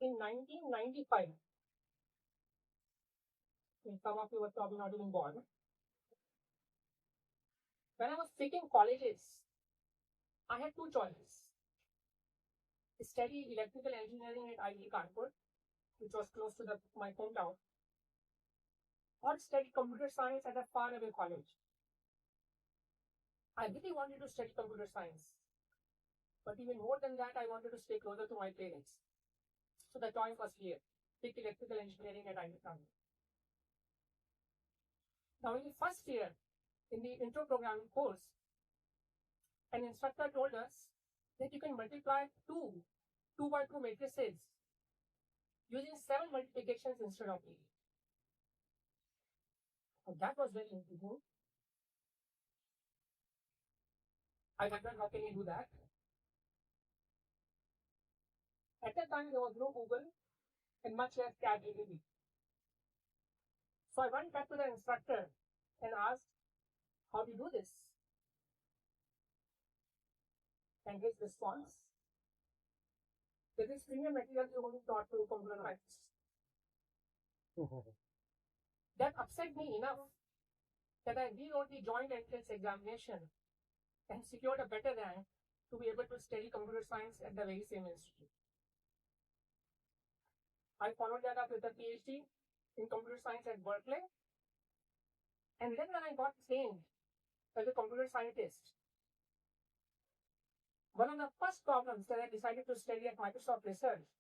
in 1995. Some of you were probably not even born. When I was picking colleges, I had two choices. Study electrical engineering at IIT Kanpur, which was close to my hometown, or study computer science at a faraway college. I really wanted to study computer science, but even more than that, I wanted to stay closer to my parents. So the choice was clear: pick electrical engineering at IIT Kanpur. Now, in the first year, in the intro programming course, an instructor told us that you can multiply two 2x2 matrices using 7 multiplications instead of 8. So that was very intriguing. I wondered, how can you do that? At that time, there was no Google and much less KDD. So I went back to the instructor and asked, how do you do this? And his response: this is premium material you only taught to computer science. That upset me enough that I rewrote the joint entrance examination and secured a better rank to be able to study computer science at the very same institute. I followed that up with a PhD in computer science at Berkeley. And then when I got trained as a computer scientist, one of the first problems that I decided to study at Microsoft Research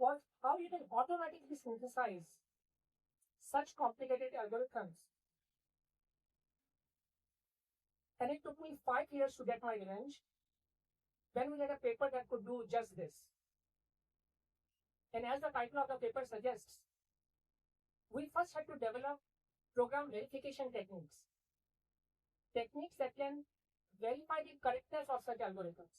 was how you can automatically synthesize such complicated algorithms. And it took me 5 years to get my revenge. Then we had a paper that could do just this. And as the title of the paper suggests, we first had to develop program verification techniques. Techniques that can verify the correctness of such algorithms.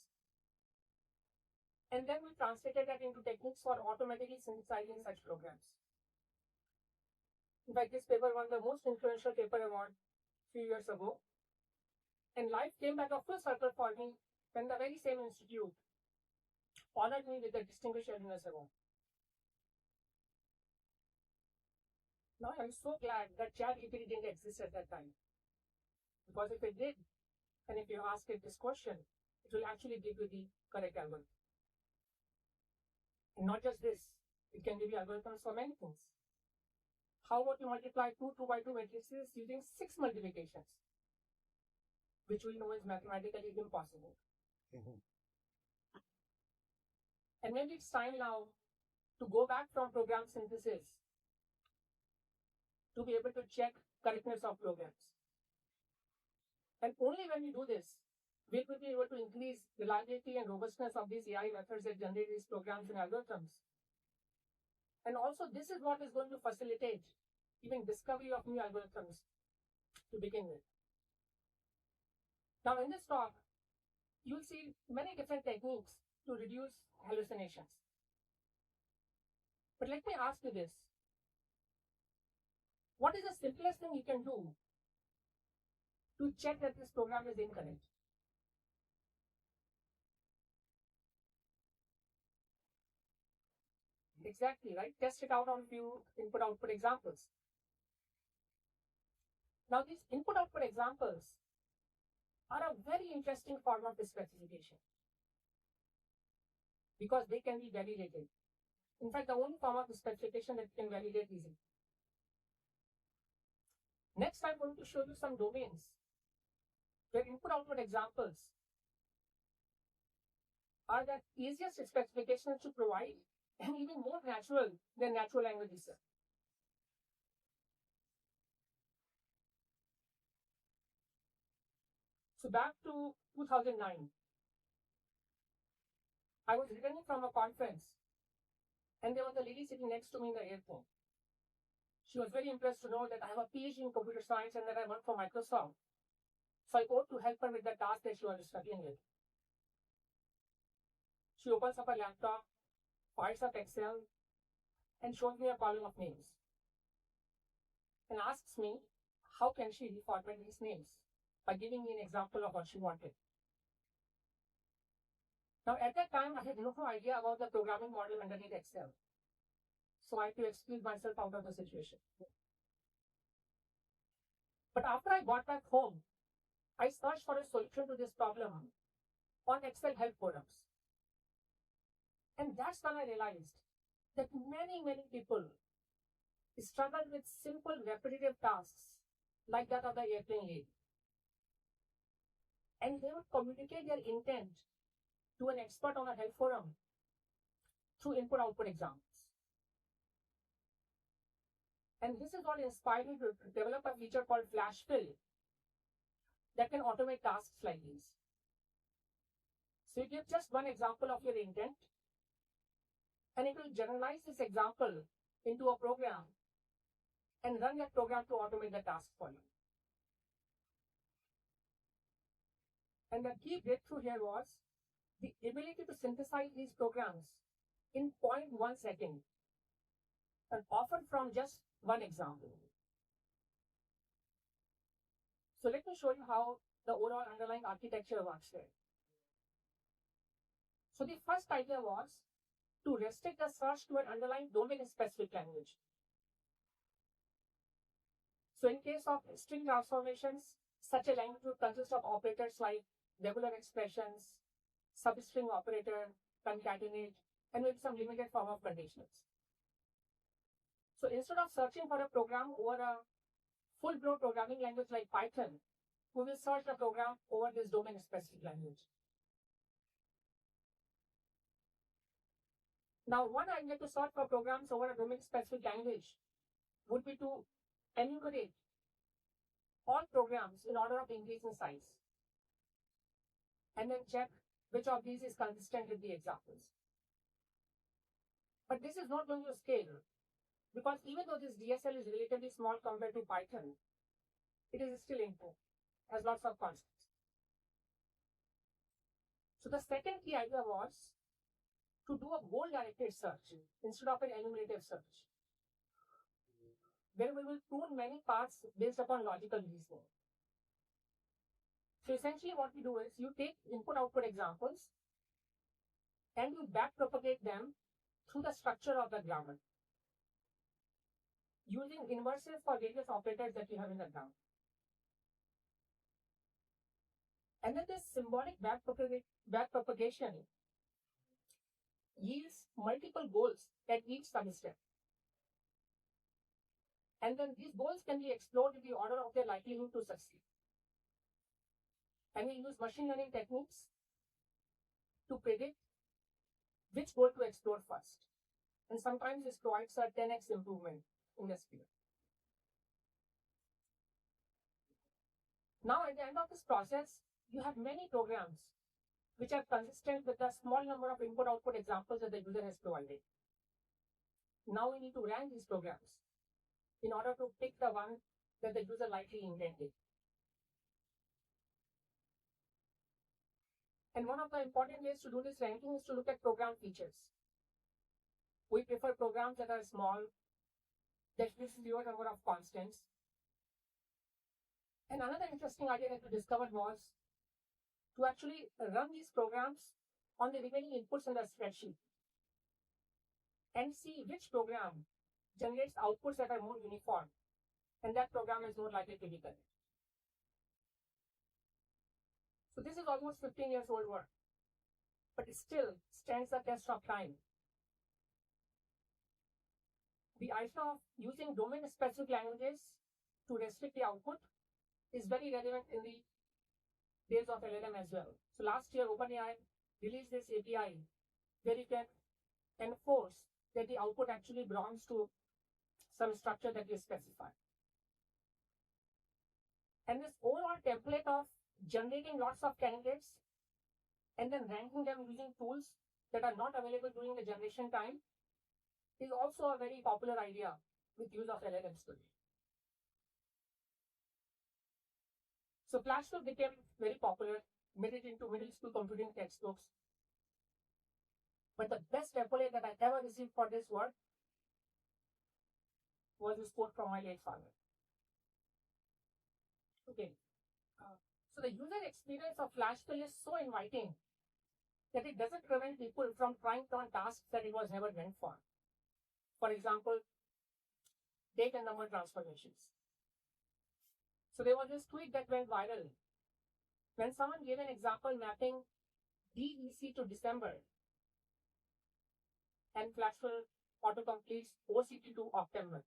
And then we translated that into techniques for automatically synthesizing such programs. In fact, this paper won the most influential paper award a few years ago. And life came back a full circle for me when the very same institute honored me with the Distinguished Alumnus Award. Now I'm so glad that ChatGPT didn't exist at that time. Because if it did, and if you ask it this question, it will actually give you the correct algorithm. And not just this, it can give you algorithms for many things. How about you multiply two 2x2 matrices using 6 multiplications, which we know is mathematically impossible. And maybe it's time now to go back from program synthesis to be able to check correctness of programs. And only when we do this, we will be able to increase reliability and robustness of these AI methods that generate these programs and algorithms. And also, this is what is going to facilitate even discovery of new algorithms to begin with. Now, in this talk, you'll see many different techniques to reduce hallucinations. But let me ask you this. What is the simplest thing you can do to check that this program is incorrect? Exactly, right? Test it out on a few input-output examples. Now, these input-output examples are a very interesting form of specification because they can be validated. In fact, the only form of specification that can validate easily. Next, I'm going to show you some domains where input-output examples are the easiest specifications to provide and even more natural than natural language research. So back to 2009, I was returning from a conference and there was a lady sitting next to me in the airplane. She was very impressed to know that I have a PhD in computer science and that I work for Microsoft. So I go to help her with the task that she was struggling with. She opens up her laptop, fires up Excel, and shows me a column of names. And asks me, how can she reformat these names by giving me an example of what she wanted. Now, at that time, I had no idea about the programming model underneath Excel. So I had to excuse myself out of the situation. But after I got back home, I searched for a solution to this problem on Excel help forums. And that's when I realized that many people struggle with simple repetitive tasks like that of the airplane lady. And they would communicate their intent to an expert on a help forum through input-output examples. And this is what inspired me to develop a feature called Flash Fill that can automate tasks like these. So you give just one example of your intent, and it will generalize this example into a program and run that program to automate the task for you. And the key breakthrough here was the ability to synthesize these programs in 0.1 second, and often from just one example. So let me show you how the overall underlying architecture works there. So the first idea was to restrict the search to an underlying domain-specific language. So in case of string transformations, such a language would consist of operators like regular expressions, substring operator, concatenate, and with some limited form of conditionals. So instead of searching for a program over a full-blown programming language like Python, we will search the program over this domain-specific language. Now, one idea to search for programs over a domain-specific language would be to enumerate all programs in order of increase in size, and then check which of these is consistent with the examples. But this is not going to scale, because even though this DSL is relatively small compared to Python, it is still info, has lots of constants. So the second key idea was to do a goal-directed search instead of an enumerative search, where we will prune many paths based upon logical reasoning. So essentially what we do is you take input-output examples and you backpropagate them through the structure of the grammar, using inverses for various operators that you have in the grammar. And then this symbolic backpropagation yields multiple goals at each substep. And then these goals can be explored in the order of their likelihood to succeed. And we use machine learning techniques to predict which goal to explore first. And sometimes this provides a 10x improvement in the speed. Now, at the end of this process, you have many programs which are consistent with the small number of input-output examples that the user has provided. Now we need to rank these programs in order to pick the one that the user likely intended. And one of the important ways to do this ranking is to look at program features. We prefer programs that are small, that use fewer number of constants. And another interesting idea that we discovered was to actually run these programs on the remaining inputs in the spreadsheet and see which program generates outputs that are more uniform, and that program is more likely to be correct. So this is almost 15 years old work, but it still stands the test of time. The idea of using domain-specific languages to restrict the output is very relevant in the days of LLM as well. So last year, OpenAI released this API where you can enforce that the output actually belongs to some structure that you specify. And this overall template of generating lots of candidates and then ranking them using tools that are not available during the generation time is also a very popular idea with use of LLMs today. So FlashFill became very popular, made it into middle school computing textbooks. But the best template that I ever received for this work was this quote from my late father. Okay, so the user experience of FlashFill is so inviting that it doesn't prevent people from trying on tasks that it was never meant for. For example, date and number transformations. So there was this tweet that went viral when someone gave an example mapping DEC to December and Flashwell autocompletes OCT to October.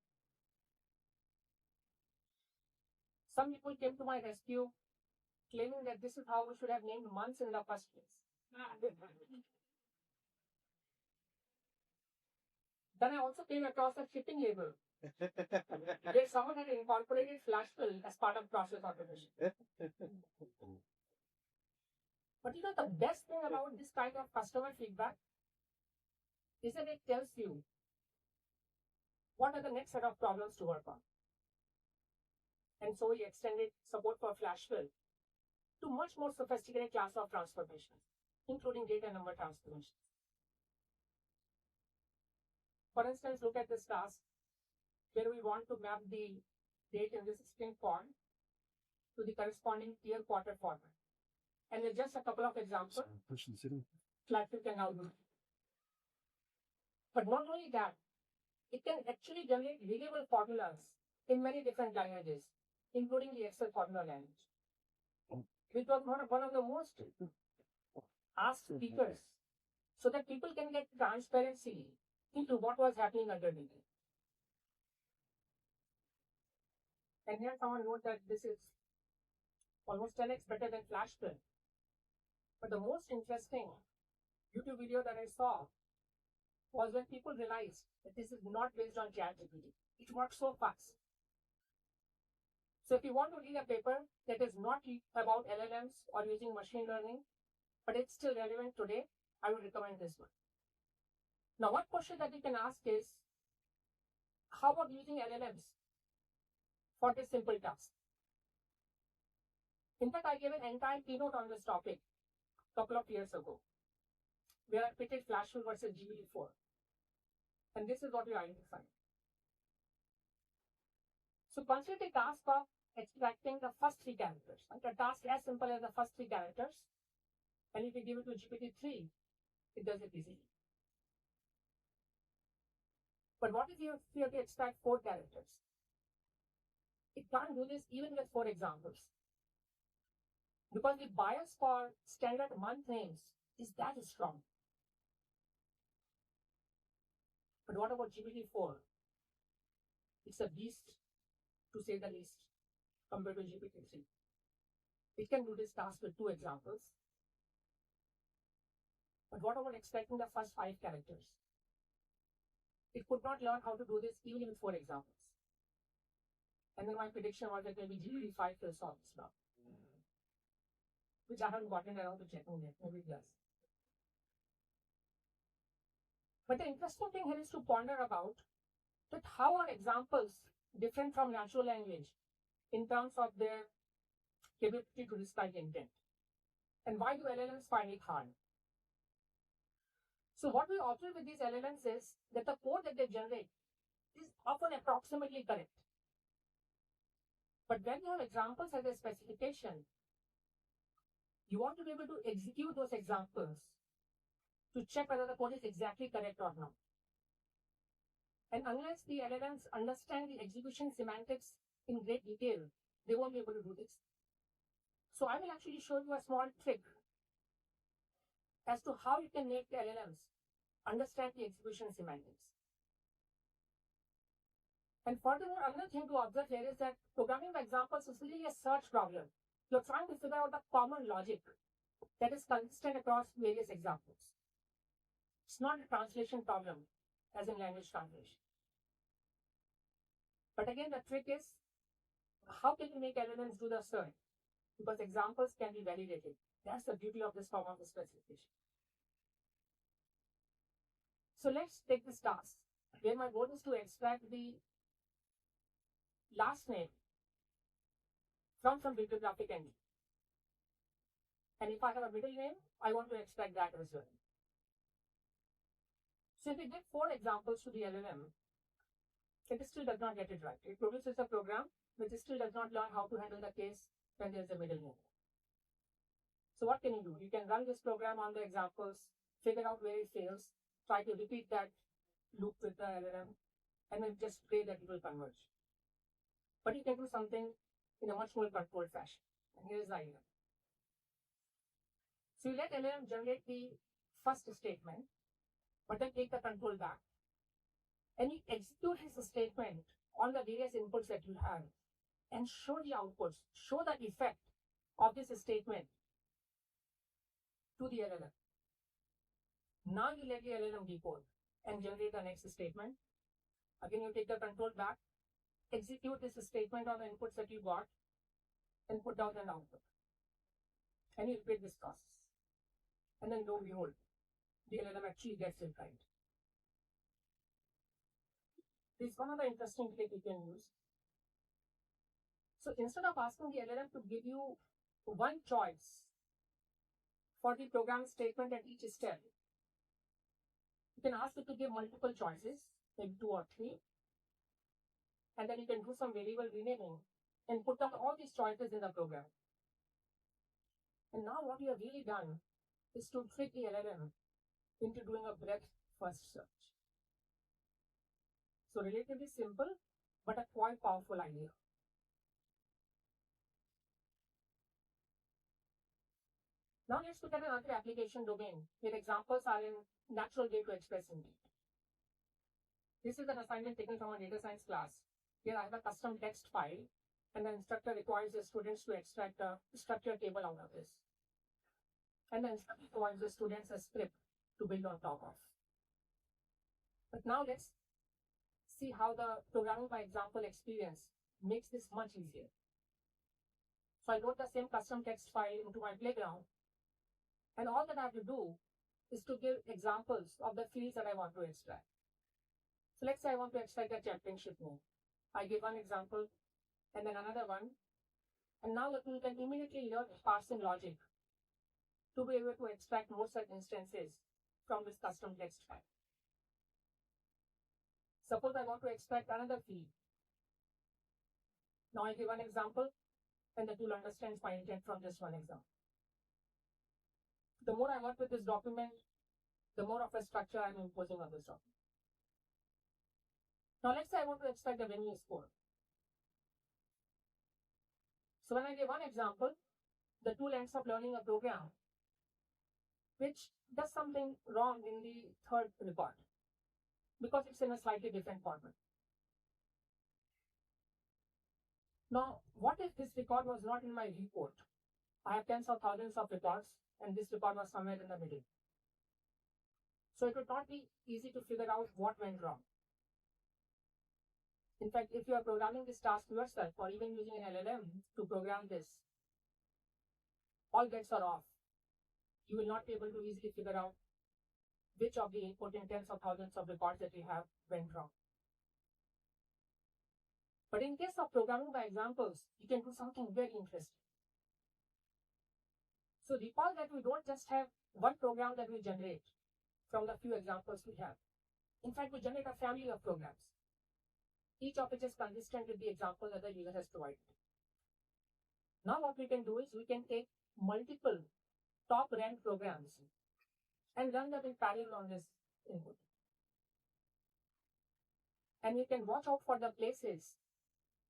Some people came to my rescue claiming that this is how we should have named months in the first place. Then I also came across a shipping label where someone had incorporated Flashwell as part of process automation. But the best thing about this kind of customer feedback is that it tells you what are the next set of problems to work on. And so we extended support for Flashwell to much more sophisticated class of transformations, including data number transformations. For instance, look at this task where we want to map the date in this string form to the corresponding year quarter format. And with just a couple of examples, Flashwell can now do it. But not only that, it can actually generate readable formulas in many different languages, including the Excel formula language, which was one of the most asked speakers, so that people can get transparency into what was happening underneath it. And here someone wrote that this is almost 10x better than Flashwell. But the most interesting YouTube video that I saw was when people realized that this is not based on ChatGPT. It works so fast. So if you want to read a paper that is not about LLMs or using machine learning, but it's still relevant today, I would recommend this one. Now, one question that you can ask is, how about using LLMs for this simple task? In fact, I gave an entire keynote on this topic a couple of years ago, where I pitted Flashwell versus GPT-4. And this is what we identified. So consider the task of extracting the first three characters. Like a task as simple as the first three characters. And if you give it to GPT-3, it does it easily. But what if you have to extract 4 characters? It can't do this even with 4 examples. Because the bias for standard month names is that strong. But what about GPT-4? It's a beast, to say the least, compared to GPT-3. It can do this task with 2 examples. But what about extracting the first 5 characters? It could not learn how to do this even with 4 examples. And then my prediction was that maybe GPT-5 will solve this problem. Which I haven't gotten around to checking yet. Maybe it does. But the interesting thing here is to ponder about that how are examples different from natural language in terms of their capability to describe intent? And why do LLMs find it hard? So what we observe with these LLMs is that the code that they generate is often approximately correct. But when you have examples as a specification, you want to be able to execute those examples to check whether the code is exactly correct or not. And unless the LLMs understand the execution semantics in great detail, they won't be able to do this. So I will actually show you a small trick as to how you can make the LLMs understand the execution semantics. And furthermore, another thing to observe here is that programming by examples is really a search problem. You're trying to figure out the common logic that is consistent across various examples. It's not a translation problem, as in language translation. But again, the trick is, how can you make LLMs do the search? Because examples can be validated. That's the beauty of this form of the specification. So let's take this task, where my goal is to extract the last name from some bibliographic entry. And if I have a middle name, I want to extract that as well. So if we give 4 examples to the LLM, it still does not get it right. It produces a program which still does not learn how to handle the case when there's a middle name. So what can you do? You can run this program on the examples, figure out where it fails, try to repeat that loop with the LLM, and then just pray that it will converge. But you can do something in a much more controlled fashion. And here's the idea. So you let LLM generate the first statement, but then take the control back. And you execute his statement on the various inputs that you have and show the outputs, show the effect of this statement to the LLM. Now you let the LLM decode and generate the next statement. Again, you take the control back, execute this statement on the inputs that you got, and put out an output. And you repeat this process. And then lo and behold, the LLM actually gets it right. This is one of the interesting tricks you can use. So instead of asking the LLM to give you one choice for the program statement at each step, you can ask it to give multiple choices, maybe 2 or 3, and then you can do some variable renaming and put down all these choices in the program. And now what you have really done is to trick the LLM into doing a breadth first search. So relatively simple, but a quite powerful idea. Now let's look at another application domain where examples are in natural way to express intent. This is an assignment taken from a data science class. Here I have a custom text file, and the instructor requires the students to extract a structure table out of this. And the instructor provides the students a script to build on top of. But now let's see how the programming by example experience makes this much easier. So I load the same custom text file into my playground, and all that I have to do is to give examples of the fields that I want to extract. So let's say I want to extract a championship name. I give one example and then another one. And now you can immediately learn parsing logic to be able to extract more such instances from this custom text file. Suppose I want to extract another field. Now I give one example and the tool understands my intent from just one example. The more I work with this document, the more of a structure I'm imposing on this document. Now let's say I want to extract the venue score. So when I give one example, the tool ends up learning a program which does something wrong in the third record because it's in a slightly different format. Now, what if this record was not in my report? I have tens of thousands of records, and this record was somewhere in the middle. So it would not be easy to figure out what went wrong. In fact, if you are programming this task yourself or even using an LLM to program this, all bets are off. You will not be able to easily figure out which of the important tens of thousands of records that you have went wrong. But in case of programming by examples, you can do something very interesting. So recall that we don't just have one program that we generate from the few examples we have. In fact, we generate a family of programs, each of which is consistent with the example that the user has provided. Now what we can do is we can take multiple top ranked programs and run them in parallel on this input. And you can watch out for the places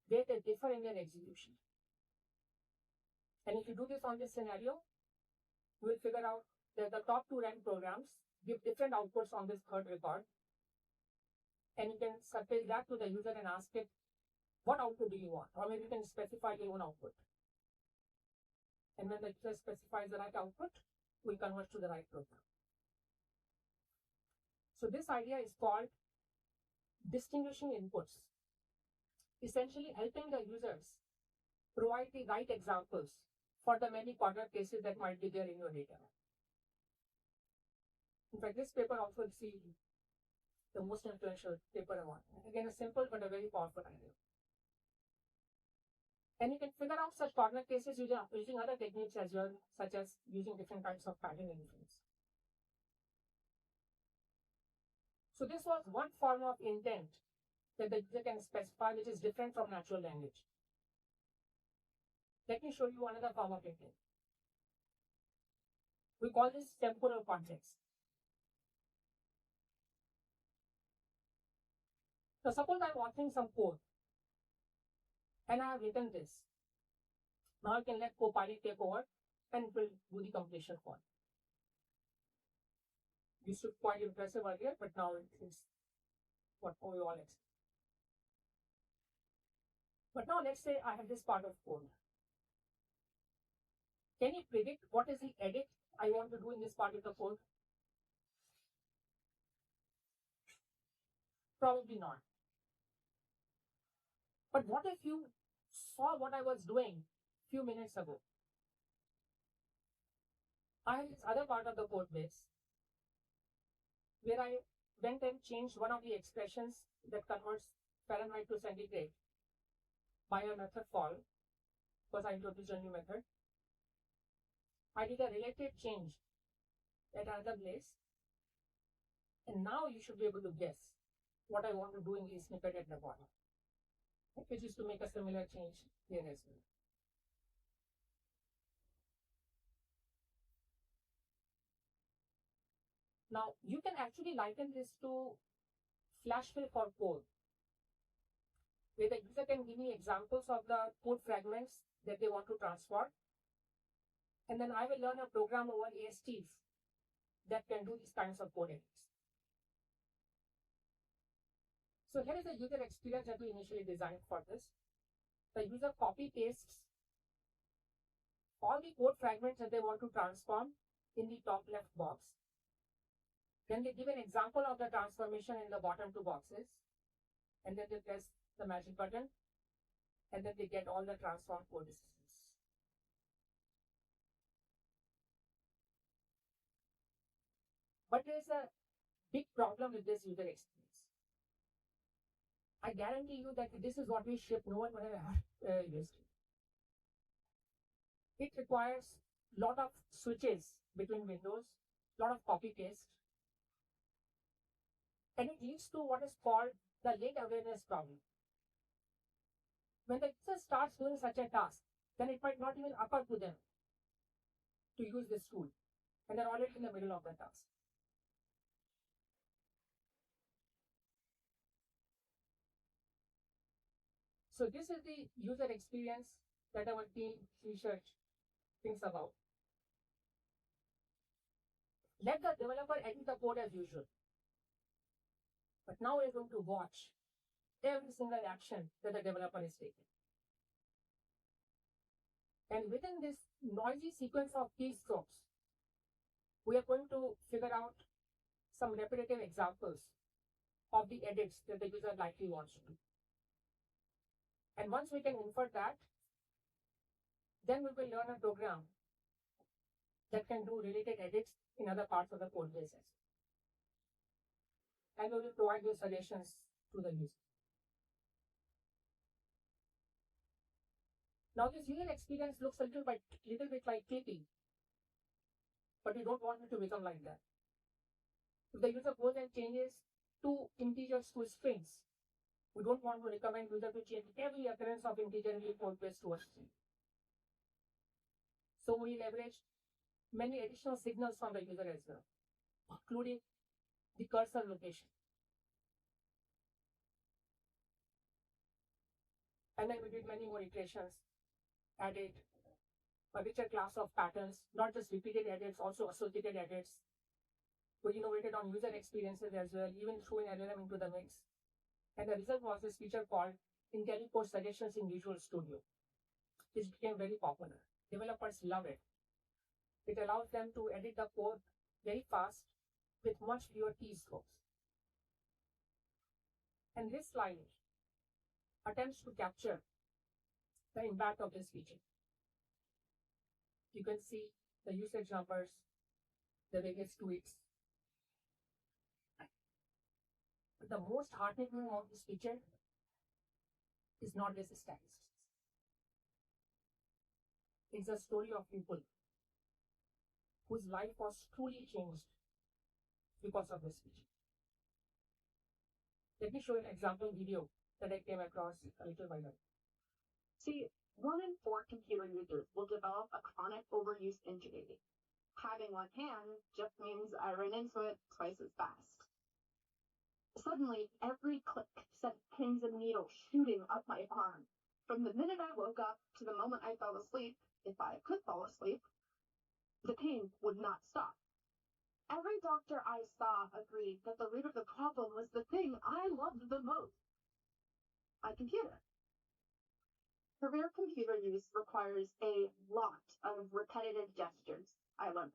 where they differ in their execution. And if you do this on this scenario, you will figure out that the top 2 ranked programs give different outputs on this third record. And you can surface that to the user and ask it, what output do you want? Or maybe you can specify your own output. And when the user specifies the right output, we convert to the right program. So this idea is called distinguishing inputs, essentially helping the users provide the right examples for the many corner cases that might be there in your data. In fact, this paper also received the most influential paper award. Again, a simple but a very powerful idea. And you can figure out such corner cases using other techniques as well, such as using different kinds of pattern inference. So this was one form of intent that the user can specify, which is different from natural language. Let me show you another form of intent. We call this temporal context. So suppose I'm watching some code and I have written this. Now I can let Copilot take over and it will do the completion for me. This was quite impressive earlier, but now it is what we all expect. But now let's say I have this part of code. Can you predict what is the edit I want to do in this part of the code? Probably not. But what if you saw what I was doing a few minutes ago? I have this other part of the code base where I went and changed one of the expressions that converts Fahrenheit to centigrade by a method call, because I introduced a new method. I did a relative change at another place, and now you should be able to guess what I want to do in the snippet at the bottom, which is to make a similar change here as well. Now, you can actually liken this to flash fill for code, where the user can give me examples of the code fragments that they want to transfer, and then I will learn a program over ASTs that can do these kinds of code edits. So here is the user experience that we initially designed for this. The user copy pastes all the code fragments that they want to transform in the top left box. Then they give an example of the transformation in the bottom two boxes, and then they press the magic button, and then they get all the transform code decisions. But there's a big problem with this user experience. I guarantee you that this is what we ship, no one would have used it. It requires a lot of switches between windows, a lot of copy paste, and it leads to what is called the late awareness problem. When the user starts doing such a task, then it might not even occur to them to use this tool, and they're already in the middle of the task. So this is the user experience that our team research thinks about. Let the developer edit the code as usual. But now we're going to watch every single action that the developer is taking. And within this noisy sequence of keystrokes, we are going to figure out some repetitive examples of the edits that the user likely wants to do. And once we can infer that, then we will learn a program that can do related edits in other parts of the code base. And we will provide those suggestions to the user. Now this user experience looks a little bit like clipping, but we don't want it to become like that. If the user goes and changes two integers to strings, we don't want to recommend user to change every occurrence of integer in the code base to a string. So we leverage many additional signals from the user as well, including the cursor location. And then we did many more iterations, added a richer class of patterns, not just repeated edits, also associated edits. We innovated on user experiences as well, even threw an LLM into the mix. And the result was this feature called IntelliPost Suggestions in Visual Studio. This became very popular. Developers love it. It allows them to edit the code very fast with much fewer keystrokes. And this slide attempts to capture the impact of this feature. You can see the usage numbers, the various tweaks. But the most heartening thing of this feature is not this statistics. It's a story of people whose life was truly changed because of this feature. Let me show you an example video that I came across a little while ago. See, 1 in 4 computer users will develop a chronic overuse injury. Having one hand just means I ran into it twice as fast. Suddenly, every click sent pins and needles shooting up my arm. From the minute I woke up to the moment I fell asleep, if I could fall asleep, the pain would not stop. Every doctor I saw agreed that the root of the problem was the thing I loved the most, my computer. Career computer use requires a lot of repetitive gestures, I learned.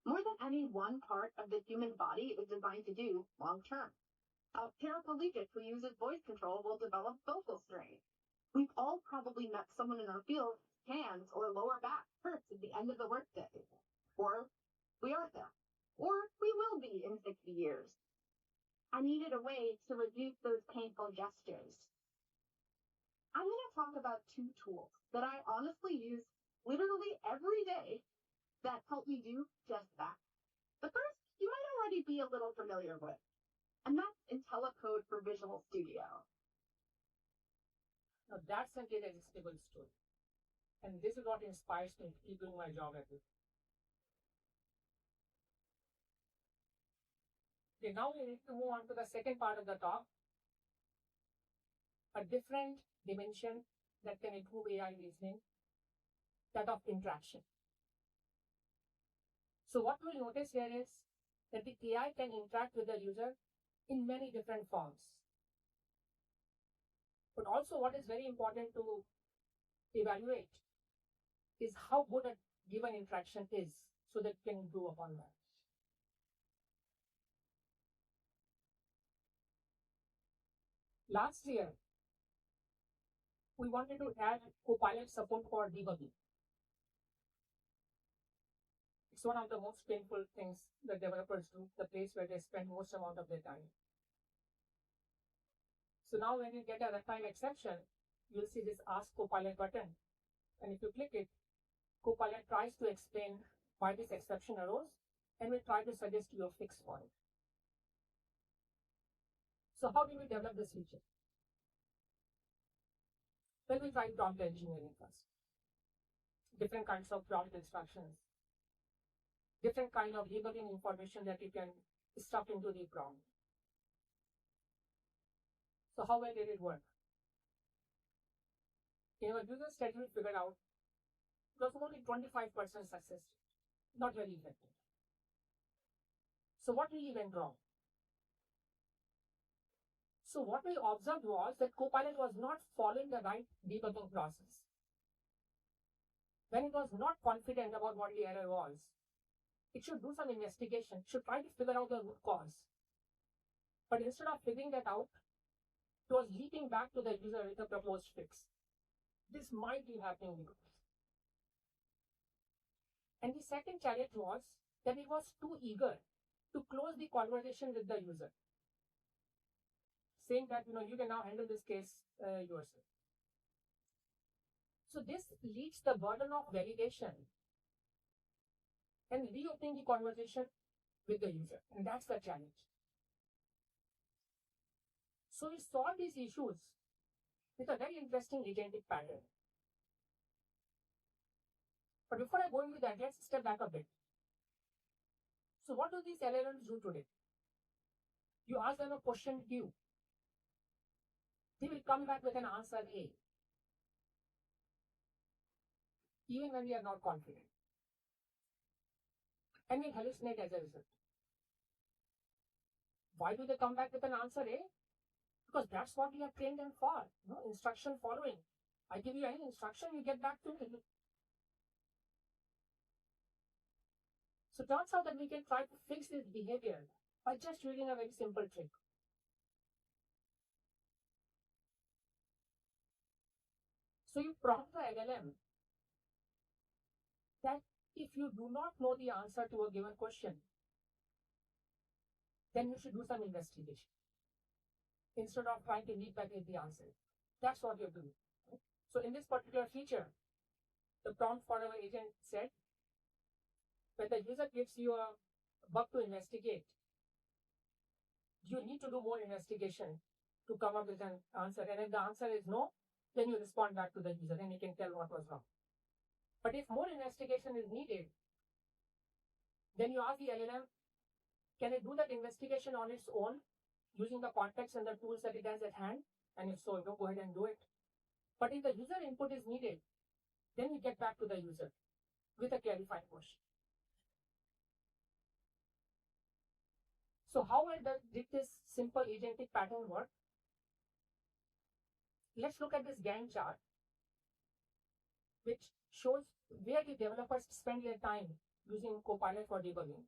More than any one part of the human body is designed to do long term. A paraplegic who uses voice control will develop vocal strain. We've all probably met someone in our field whose hands or lower back hurts at the end of the workday. Or we are them. Or we will be in 60 years. I needed a way to reduce those painful gestures. I'm going to talk about two tools that I honestly use literally every day that help me do just that. The first, you might already be a little familiar with, and that's IntelliCode for Visual Studio. Now that's an irresistible story. And this is what inspires me to keep doing my job at it. Okay, now we need to move on to the second part of the talk, a different dimension that can improve AI reasoning, that of interaction. So what we'll notice here is that the AI can interact with the user in many different forms. But also what is very important to evaluate is how good a given interaction is so that we can improve upon that. Last year, we wanted to add Copilot support for debugging. It's one of the most painful things that developers do, the place where they spend most amount of their time. So now when you get a runtime exception, you'll see this Ask Copilot button. And if you click it, Copilot tries to explain why this exception arose and will try to suggest you a fix for it. So how do we develop this feature? Well, we try prompt engineering first. Different kinds of prompt instructions, different kind of debugging information that you can stuff into the prompt. So how well did it work? In our user study, we figured out it was only 25% success rate, not very effective. So what really went wrong? So what we observed was that Copilot was not following the right debugging process. When it was not confident about what the error was, it should do some investigation, should try to figure out the root cause. But instead of figuring that out, it was leaping back to the user with a proposed fix. This might be happening because. And the second challenge was that it was too eager to close the conversation with the user, saying that you can now handle this case yourself. So this leads the burden of validation and reopening the conversation with the user, and that's the challenge. So we solve these issues with a very interesting agentic pattern. But before I go into that, let's step back a bit. So what do these LLMs do today? You ask them a question Q. They will come back with an answer A, even when we are not confident. And we hallucinate as a result. Why do they come back with an answer A? Because that's what we have trained them for, instruction following. I give you any instruction, you get back to me. So it turns out that we can try to fix this behavior by just using a very simple trick. So you prompt the LLM that if you do not know the answer to a given question, then you should do some investigation instead of trying to leap back with the answer. That's what you do. So in this particular feature, the prompt for our agent said, when the user gives you a bug to investigate, you need to do more investigation to come up with an answer. And if the answer is no, then you respond back to the user and you can tell what was wrong. But if more investigation is needed, then you should do some investigation. So you prompt the LLM that if you do not know the answer to a given question, then you should do some investigation instead of trying to leap back with the answer. And if the answer is no, then you respond back to the user and you can tell what was wrong. But if more investigation is needed, Then you ask the LLM, can it do that investigation on its own using the context and the tools that it has at hand? And if so, go ahead and do it. But if the user input is needed, then we get back to the user with a clarifying question. So how well did this simple agentic pattern work? Let's look at this Gantt chart, which shows where the developers spend their time using Copilot for debugging.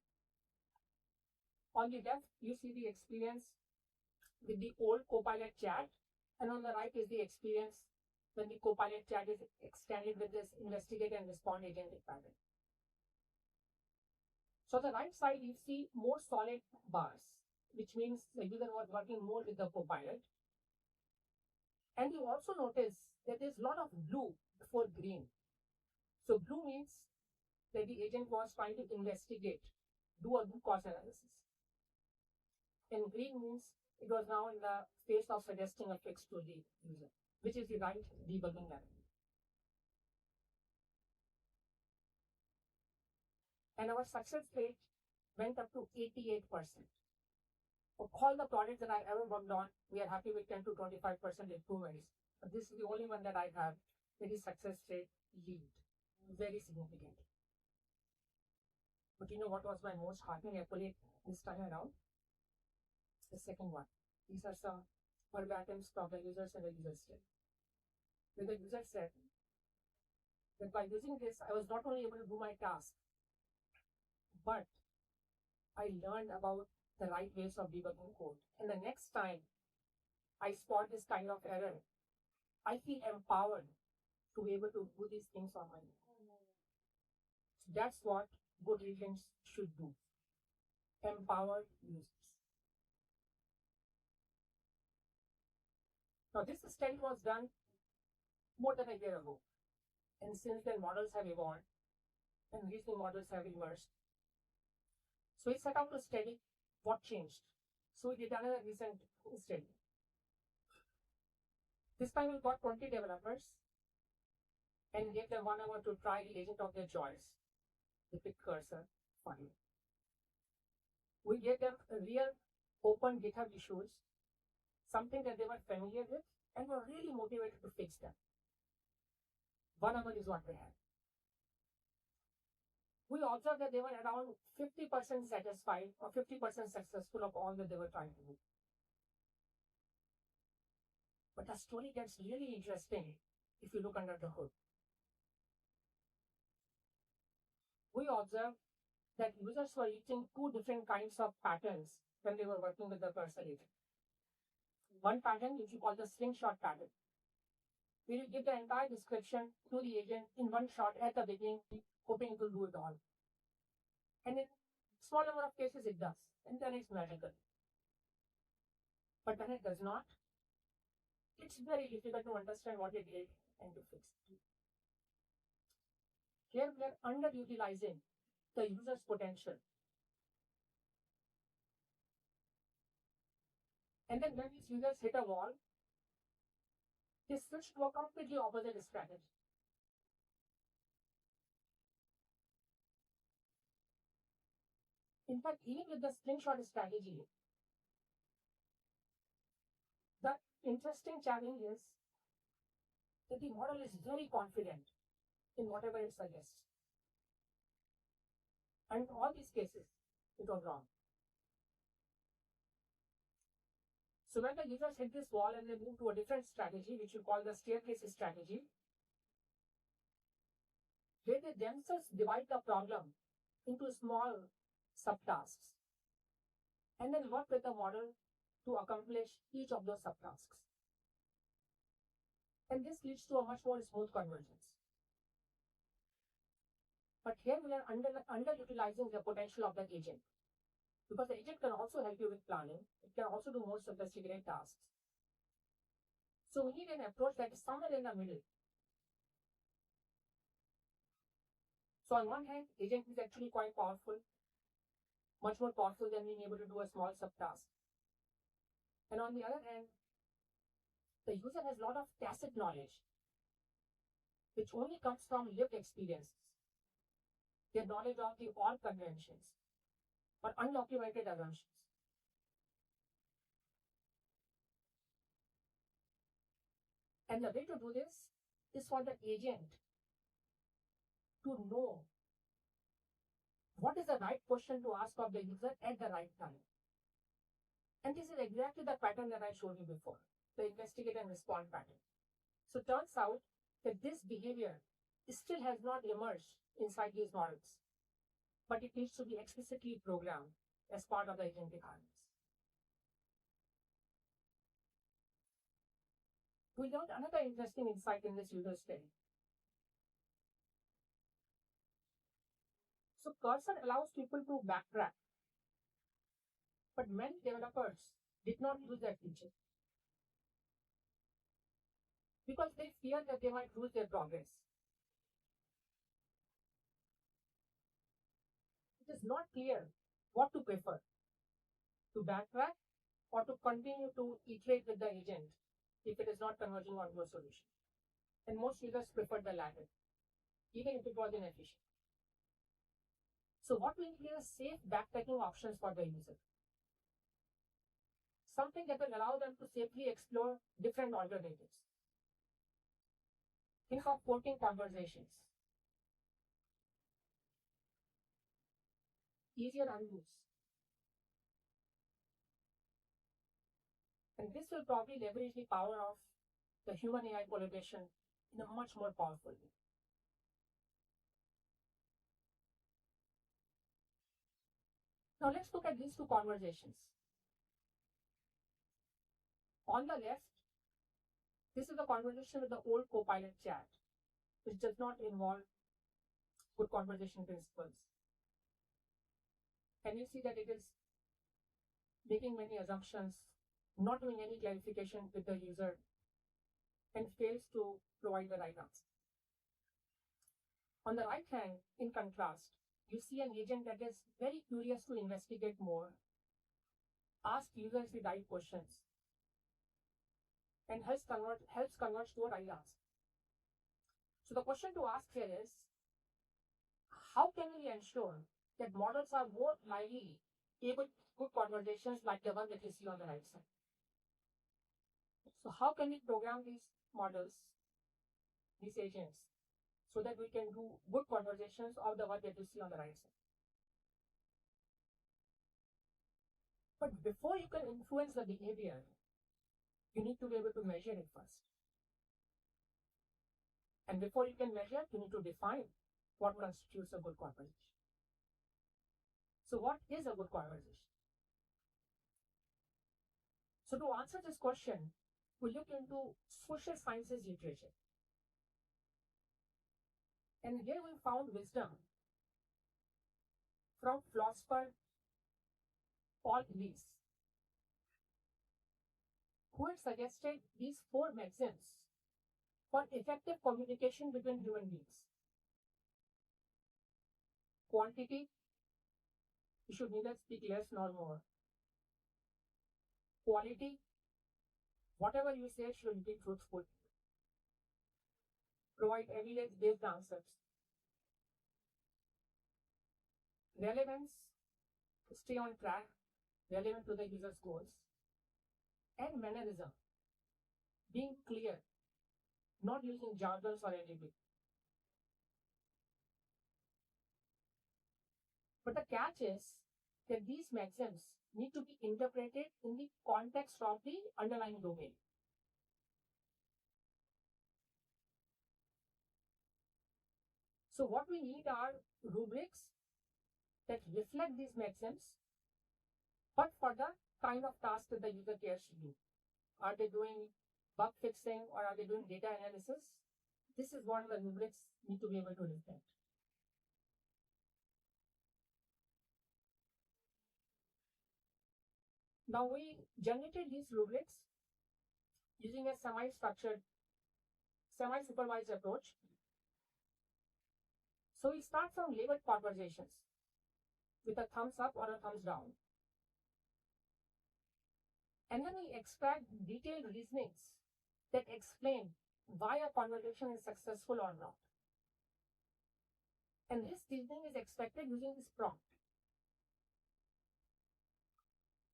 On the left, you see the experience with the old Copilot chat, and on the right is the experience when the Copilot chat is extended with this investigate and respond agentic pattern. So the right side, you see more solid bars, which means the user was working more with the Copilot. And you also notice that there's a lot of blue before green. So blue means that the agent was trying to investigate, do a root cause analysis. And green means it was now in the phase of suggesting a fix to the user, which is the right debugging level. And our success rate went up to 88%. For all the projects that I've ever worked on, we are happy with 10 to 25% improvements. But this is the only one that I have where the success rate lead. Very significant. But you know what was my most heartening accolade this time around? The second one. These are some verbatims from the users and the user said. Where the user said that by using this, I was not only able to do my task, but I learned about the right ways of debugging code. And the next time I spot this kind of error, I feel empowered to be able to do these things on my own. So that's what good agents should do. Empower users. Now this study was done more than a year ago. And since then models have evolved and reasoning models have emerged. So we set out to study what changed. So we did another recent study. This time we got 20 developers and gave them 1 hour to try the agent of their choice, the pick cursor file. We gave them real open GitHub issues, something that they were familiar with and were really motivated to fix them. 1 hour is what they had. We observed that they were around 50% satisfied or 50% successful of all that they were trying to do. But the story gets really interesting if you look under the hood. We observed that users were using 2 different kinds of patterns when they were working with the cursor agent. One pattern, which we call the slingshot pattern, where you give the entire description to the agent in one shot at the beginning, hoping it will do it all. And in small number of cases it does, and then it's magical. But when it does not, it's very difficult to understand what it did and to fix it. Here we are underutilizing the user's potential. And then when these users hit a wall, they switch to a completely opposite strategy. In fact, even with the slingshot strategy, the interesting challenge is that the model is very confident in whatever it suggests. And in all these cases, it was wrong. So when the users hit this wall and they move to a different strategy, which we call the staircase strategy, where they themselves divide the problem into small subtasks and then work with the model to accomplish each of those subtasks. And this leads to a much more smooth convergence. But here we are underutilizing the potential of that agent, because the agent can also help you with planning. It can also do more sophisticated tasks. So we need an approach that is somewhere in the middle. So on one hand, agent is actually quite powerful, much more powerful than being able to do a small subtask. And on the other hand, the user has a lot of tacit knowledge, which only comes from lived experiences. their knowledge of the OR conventions or undocumented assumptions. And the way to do this is for the agent to know what is the right question to ask of the user at the right time. And this is exactly the pattern that I showed you before, the investigate and respond pattern. So it turns out that this behavior still has not emerged inside these models, but it needs to be explicitly programmed as part of the agentic harness. We learned another interesting insight in this user study. So cursor allows people to backtrack, but many developers did not use that feature because they fear that they might lose their progress. It is not clear what to prefer, to backtrack or to continue to iterate with the agent if it is not converging onto a solution. And most users prefer the latter, even if it was inefficient. So what we need is safe backtracking options for the user. Something that will allow them to safely explore different alternatives. Think of porting conversations. Easier undos. And this will probably leverage the power of the human AI collaboration in a much more powerful way. Now let's look at these two conversations. On the left, this is a conversation with the old Copilot chat, which does not involve good conversation principles. And you see that it is making many assumptions, not doing any clarification with the user, and fails to provide the right answer. On the right hand, in contrast, you see an agent that is very curious to investigate more, ask users the right questions, and helps converge to a right answer. So the question to ask here is, how can we ensure that models are more likely able to good conversations like the one that you see on the right side? So how can we program these models, these agents, so that we can do good conversations of the one that you see on the right side? But before you can influence the behavior, you need to be able to measure it first. And before you can measure, you need to define what constitutes a good conversation. So what is a good conversation? So to answer this question, we look into social sciences literature. And here we found wisdom from philosopher Paul Ellis, who had suggested these 4 maxims for effective communication between human beings. Quantity, you should neither speak less nor more. Quality, whatever you say should be truthful. Provide evidence-based answers. Relevance, stay on track, relevant to the user's goals. And mannerism, being clear, not using jargons or ambiguity. But the catch is that these maxims need to be interpreted in the context of the underlying domain. So what we need are rubrics that reflect these maxims, but for the kind of task that the user cares to do. Are they doing bug fixing or are they doing data analysis? This is what the rubrics need to be able to reflect. Now we generated these rubrics using a semi-structured, semi-supervised approach. So we start from labeled conversations with a thumbs up or a thumbs down. And then we extract detailed reasonings that explain why a conversation is successful or not. And this reasoning is expected using this prompt.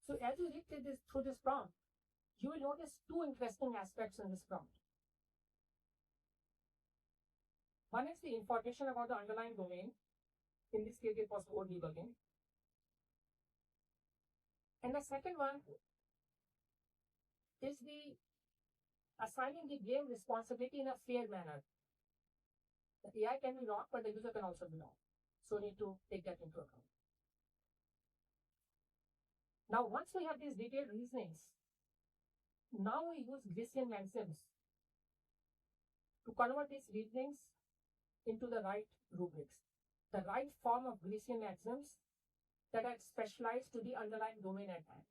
So as you read through this prompt, you will notice two interesting aspects in this prompt. One is the information about the underlying domain. In this case, it was code debugging. And the second one is the assigning the blame responsibility in a fair manner. The AI can be wrong, but the user can also be wrong. So we need to take that into account. Now, once we have these detailed reasonings, now we use Gricean maxims to convert these reasonings into the right rubrics, the right form of Gricean maxims that are specialized to the underlying domain at hand.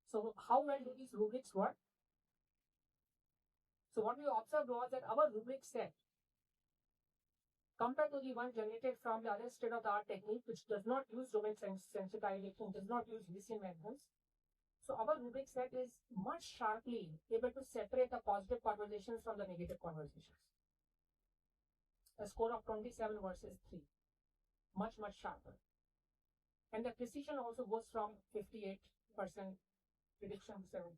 So how well do these rubrics work? So what we observed was that our rubric set, compared to the one generated from the other state-of-the-art technique, which does not use domain sensitization, does not use Gricean maxims, so our rubric set is much sharply able to separate the positive conversations from the negative conversations. A score of 27 versus 3. Much sharper. And the precision also goes from 58% prediction to 76%.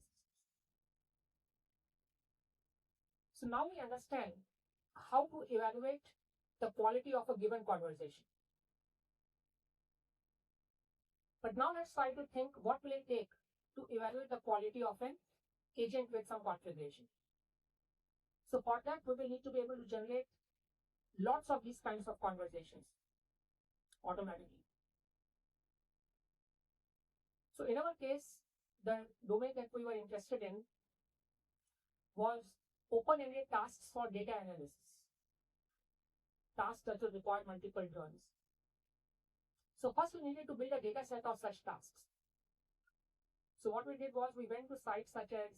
So now we understand how to evaluate the quality of a given conversation. But now let's try to think what will it take to evaluate the quality of an agent with some configuration. So for that, we will need to be able to generate lots of these kinds of conversations automatically. So in our case, the domain that we were interested in was open-ended tasks for data analysis. Tasks that will require multiple turns. So first we needed to build a data set of such tasks. So what we did was we went to sites such as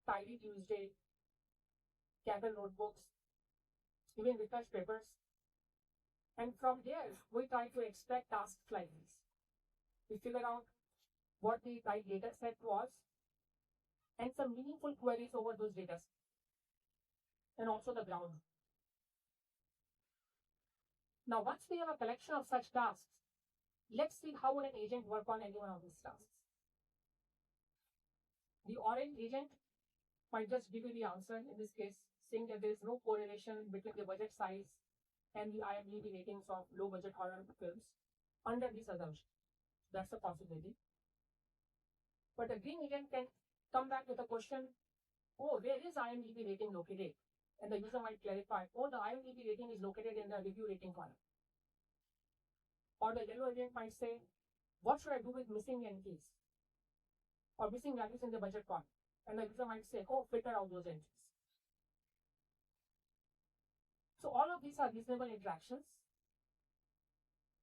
Tidy Tuesday, Kaggle notebooks, even research papers. And from there, we tried to extract tasks like these. We figured out what the right data set was and some meaningful queries over those data sets, and also the ground. Now, once we have a collection of such tasks, let's see how will an agent work on any one of these tasks. The orange agent might just give you the answer in this case, saying that there is no correlation between the budget size and the IMDb ratings of low budget horror films under this assumption. That's a possibility. But a green agent can come back with a question, oh, where is IMDb rating located? And the user might clarify, oh, the IMDb rating is located in the review rating column. Or the yellow agent might say, what should I do with missing entries? Or missing values in the budget column? And the user might say, oh, filter out those entries. So all of these are reasonable interactions.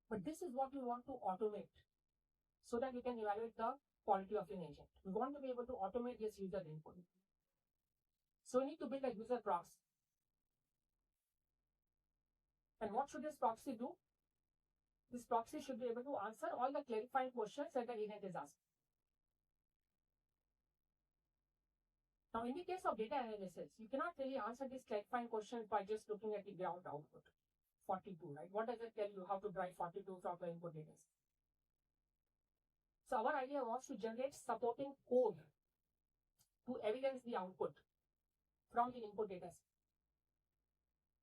But this is what we want to automate so that we can evaluate the quality of an agent. We want to be able to automate this user input. So we need to build a user proxy. And what should this proxy do? This proxy should be able to answer all the clarifying questions that the agent is asking. Now, in the case of data analysis, you cannot really answer these clarifying questions by just looking at the ground output, 42, right? What does it tell you how to drive 42 from the input data set? So our idea was to generate supporting code to evidence the output from the input data set.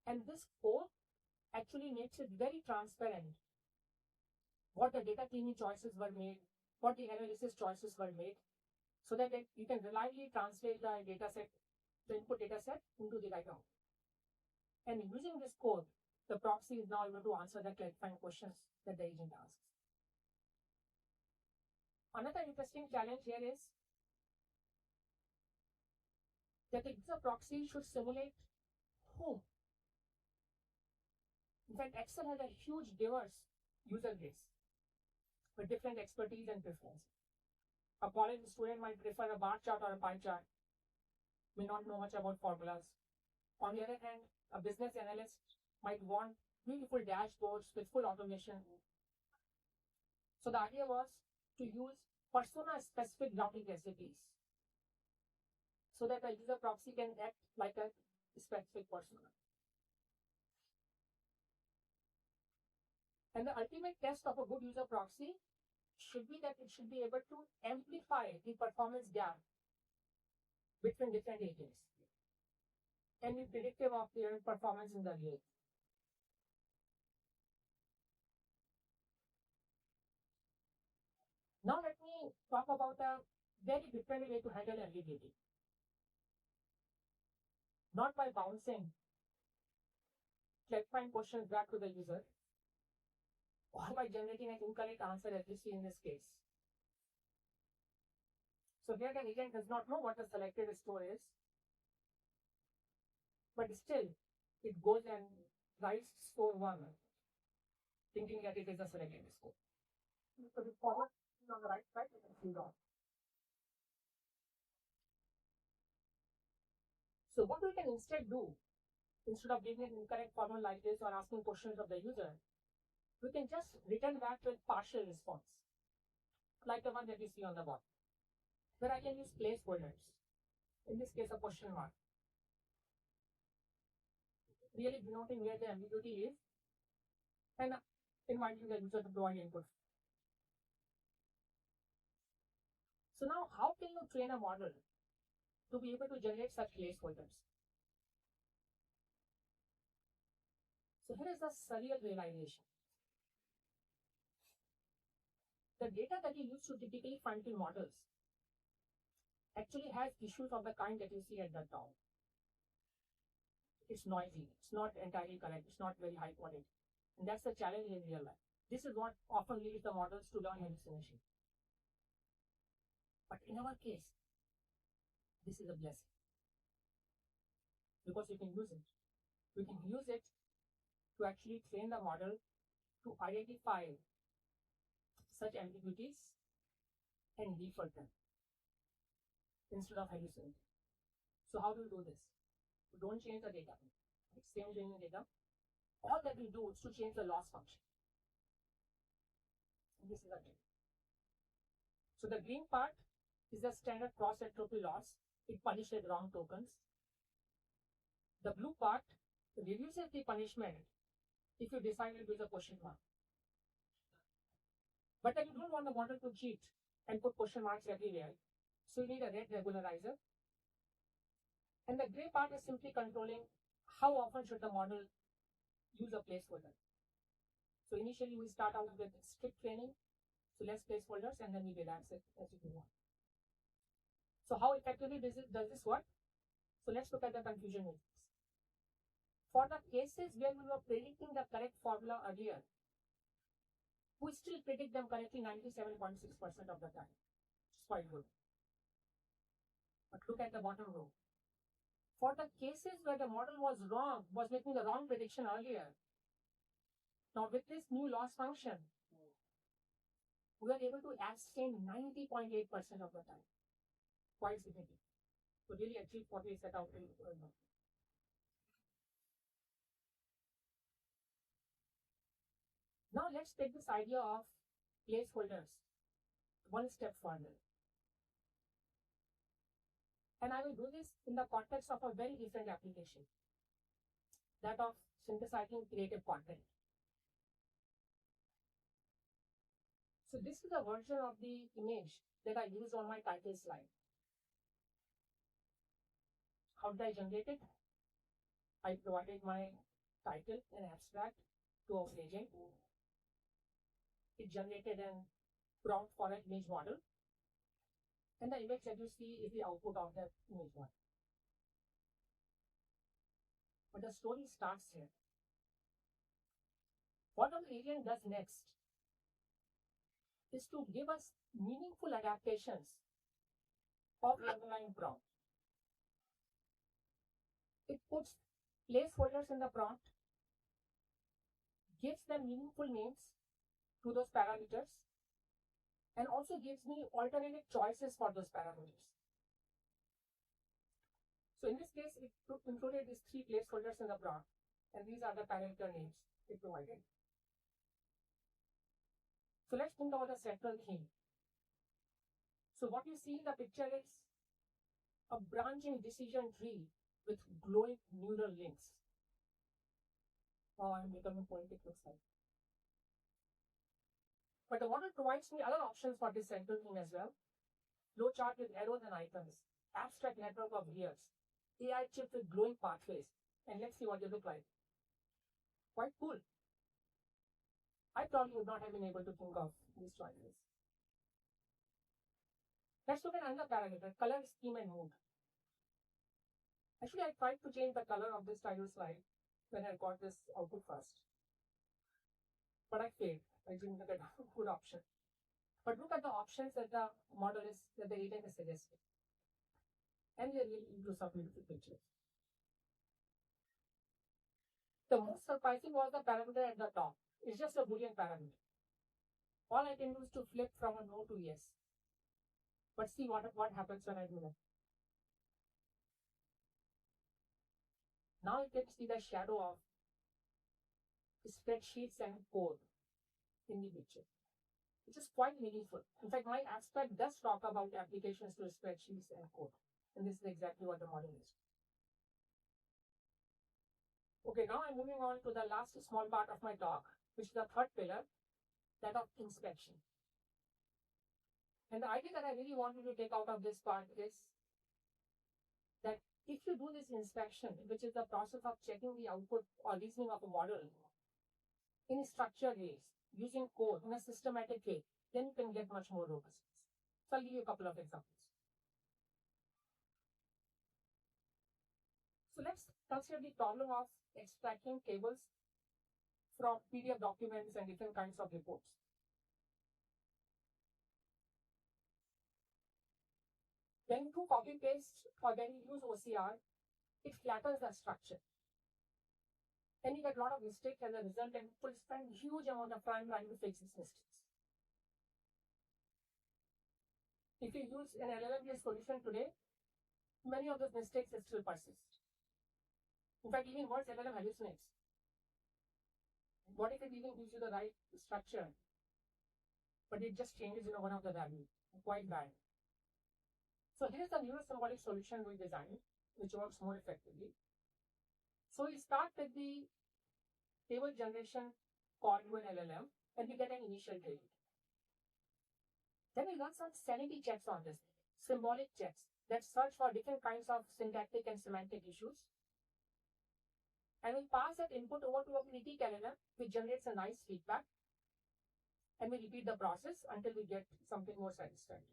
And this code actually makes it very transparent what the data cleaning choices were made, what the analysis choices were made, so that you can reliably translate the data set, the input data set, into the right output. And using this code, the proxy is now able to answer the clarifying questions that the agent asks. Another interesting challenge here is that the user proxy should simulate whom. In fact, Excel has a huge diverse user base with different expertise and preferences. A college student might prefer a bar chart or a pie chart, may not know much about formulas. On the other hand, a business analyst might want beautiful dashboards with full automation. So the idea was to use persona-specific routing recipes so that the user proxy can act like a specific persona. And the ultimate test of a good user proxy should be that it should be able to amplify the performance gap between different agents and be predictive of their performance in the real. Now let me talk about a very different way to handle ambiguity. Not by bouncing clarifying questions back to the user, or by generating an incorrect answer as we see in this case. So here the agent does not know what the selected store is, but still it goes and writes score 1, thinking that it is a selected score. So the forward on the right side, you can see that. So what we can instead do, instead of giving an incorrect formula like this or asking questions of the user, we can just return back with partial response, like the one that you see on the bottom, where I can use placeholders, in this case a question mark, really denoting where the ambiguity is and inviting the user to provide input. So now how can you train a model to be able to generate such placeholders? So here is the surreal realization. The data that you use to typically fine-tune models actually has issues of the kind that you see at the top. It's noisy, it's not entirely correct, it's not very high quality. And that's the challenge in real life. This is what often leads the models to learn hallucination. But in our case, this is a blessing, because we can use it. We can use it to actually train the model to identify such ambiguities and default them instead of hallucinating. So how do we do this? We don't change the data. Same changing data. All that we do is to change the loss function. And this is the thing. So the green part is the standard cross entropy loss. It punishes wrong tokens. The blue part reduces the punishment if you decide to use a question mark. But then you don't want the model to cheat and put question marks everywhere. So you need a red regularizer. And the gray part is simply controlling how often should the model use a placeholder. So initially we start out with strict training, so less placeholders, and then we relax it as you go on. So how effectively does this work? So let's look at the confusion matrix. For the cases where we were predicting the correct formula earlier, we still predict them correctly 97.6% of the time. It's quite good. But look at the bottom row. For the cases where the model was wrong, was making the wrong prediction earlier, now with this new loss function, we are able to abstain 90.8% of the time. Quite significant. So really achieve what we set out to do. Now let's take this idea of placeholders one step further. And I will do this in the context of a very different application, that of synthesizing creative content. So this is a version of the image that I used on my title slide. How did I generate it? I provided my title and abstract to our agent. It generated a prompt for an image model. And the image that you see is the output of that image model. But the story starts here. What our agent does next is to give us meaningful adaptations of the underlying prompt. It puts placeholders in the prompt, gives them meaningful names to those parameters, and also gives me alternative choices for those parameters. So in this case, it included these 3 placeholders in the prompt, and these are the parameter names it provided. So let's think about the central theme. So what you see in the picture is a branching decision tree with glowing neural links. Oh, I'm becoming poetic, looks like. But the model provides me other options for this central theme as well. Flowchart with arrows and icons, abstract network of gears, AI chip with glowing pathways, and let's see what they look like. Quite cool. I probably would not have been able to think of these choices. Let's look at another parameter, color, scheme, and mood. Actually, I tried to change the color of this title slide when I got this output first. But I failed. I didn't get a good option. But look at the options that the model is, that the agent is suggesting. And we are really into some beautiful pictures. The most surprising was the parameter at the top. It's just a Boolean parameter. All I can do is to flip from a no to yes. But see what happens when I do that. Now you can see the shadow of spreadsheets and code in the picture, which is quite meaningful. In fact, my abstract does talk about applications to spreadsheets and code. And this is exactly what the model is. Okay, now I'm moving on to the last small part of my talk, which is the third pillar, that of inspection. And the idea that I really want you to take out of this part is that if you do this inspection, which is the process of checking the output or reasoning of a model in structured ways, using code in a systematic way, then you can get much more robustness. So I'll give you a couple of examples. So let's consider the problem of extracting tables from PDF documents and different kinds of reports. When you do copy paste or when you use OCR, it flattens the structure. Then you get a lot of mistakes as a result, and people spend a huge amount of time trying to fix these mistakes. If you use an LLM-based solution today, many of those mistakes still persist. In fact, even worse, LLM hallucinates. What if it even gives you the right structure, but it just changes one of the values? Quite bad. So here's the neuro-symbolic solution we designed, which works more effectively. So we start with the table generation called to an LLM, and we get an initial table. Then we run some sanity checks on this, symbolic checks that search for different kinds of syntactic and semantic issues. And we pass that input over to a critique LLM, which generates a nice feedback. And we repeat the process until we get something more satisfying.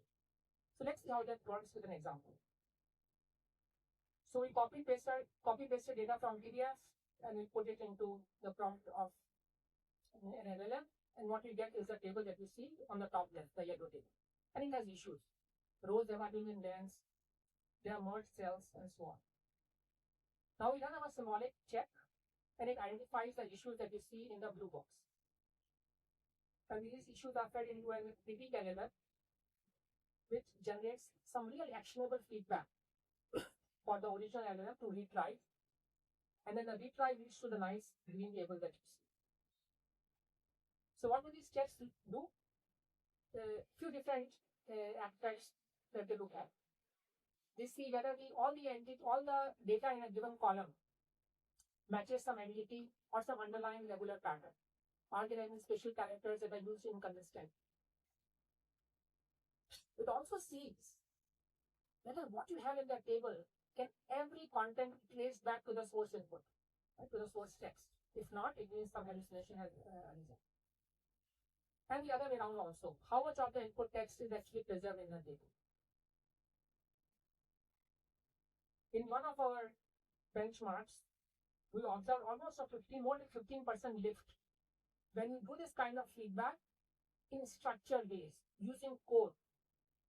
So let's see how that works with an example. So we copy pasted data from PDF and we put it into the prompt of an LLM. And what we get is the table that you see on the top left, the yellow table. And it has issues. Rows have been dense, there are merged cells, and so on. Now we run our symbolic check, and it identifies the issues that you see in the blue box. And these issues are fed into a critique LLM, which generates some real actionable feedback for the original LLM to retry. And then the retry leads to the nice green table that you see. So what do these checks do? A few different aspects that they look at. They see whether all the data in a given column matches some entity or some underlying regular pattern. Are there any special characters that are used inconsistent? It also sees whether what you have in that table can every content be traced back to the source input, right, to the source text. If not, it means some hallucination has arisen. And the other way around also, how much of the input text is actually preserved in the table. In one of our benchmarks, we observed almost more than 15% lift when we do this kind of feedback in structured ways, using code,